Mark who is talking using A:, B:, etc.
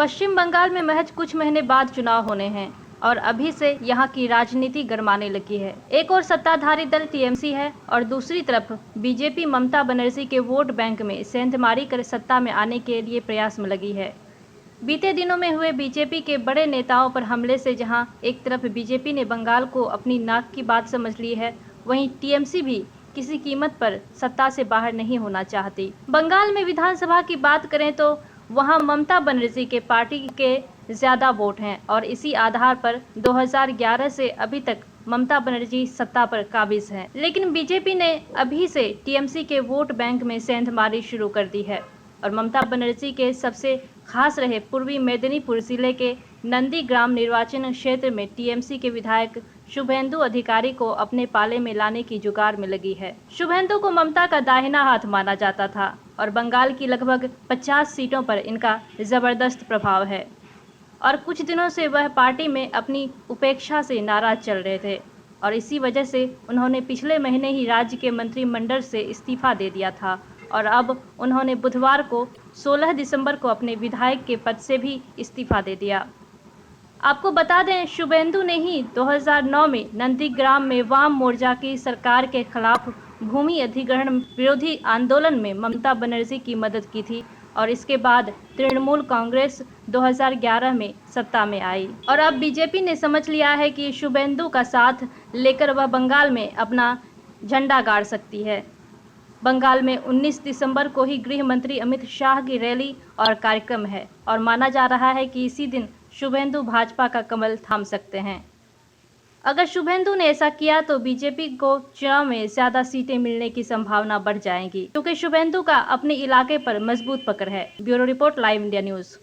A: पश्चिम बंगाल में महज कुछ महीने बाद चुनाव होने हैं और अभी से यहाँ की राजनीति गरमाने लगी है। एक और सत्ताधारी दल टीएमसी है और दूसरी तरफ बीजेपी ममता बनर्जी के वोट बैंक में सेंधमारी कर सत्ता में आने के लिए प्रयास में लगी है। बीते दिनों में हुए बीजेपी के बड़े नेताओं पर हमले से जहां एक तरफ बीजेपी ने बंगाल को अपनी नाक की बात समझ ली है, वहीं टीएमसी भी किसी कीमत पर सत्ता से बाहर नहीं होना चाहती। बंगाल में विधानसभा की बात करें तो वहां ममता बनर्जी के पार्टी के ज्यादा वोट हैं और इसी आधार पर 2011 से अभी तक ममता बनर्जी सत्ता पर काबिज हैं। लेकिन बीजेपी ने अभी से टीएमसी के वोट बैंक में सेंधमारी शुरू कर दी है और ममता बनर्जी के सबसे खास रहे पूर्वी मेदिनीपुर जिले के नंदीग्राम निर्वाचन क्षेत्र में टीएमसी के विधायक शुभेंदु अधिकारी को अपने पाले में लाने की जुगाड़ में लगी है। शुभेंदु को ममता का दाहिना हाथ माना जाता था और बंगाल की लगभग 50 सीटों पर इनका जबरदस्त प्रभाव है और कुछ दिनों से वह पार्टी में अपनी उपेक्षा से नाराज चल रहे थे और इसी वजह से उन्होंने पिछले महीने ही राज्य के मंत्रिमंडल से इस्तीफा दे दिया था और अब उन्होंने बुधवार को 16 दिसंबर को अपने विधायक के पद से भी इस्तीफा दे दिया। आपको बता दें, शुभेंदु ने ही 2009 में नंदीग्राम में वाम मोर्चा की सरकार के खिलाफ भूमि अधिग्रहण विरोधी आंदोलन में ममता बनर्जी की मदद की थी और इसके बाद तृणमूल कांग्रेस 2011 में सत्ता में आई और अब बीजेपी ने समझ लिया है कि शुभेंदु का साथ लेकर वह बंगाल में अपना झंडा गाड़ सकती है। बंगाल में 19 दिसंबर को ही गृह मंत्री अमित शाह की रैली और कार्यक्रम है और माना जा रहा है कि इसी दिन शुभेंदु भाजपा का कमल थाम सकते हैं। अगर शुभेंदु ने ऐसा किया तो बीजेपी को चुनाव में ज्यादा सीटें मिलने की संभावना बढ़ जाएगी क्योंकि शुभेंदु का अपने इलाके पर मजबूत पकड़ है। Bureau report, live India news.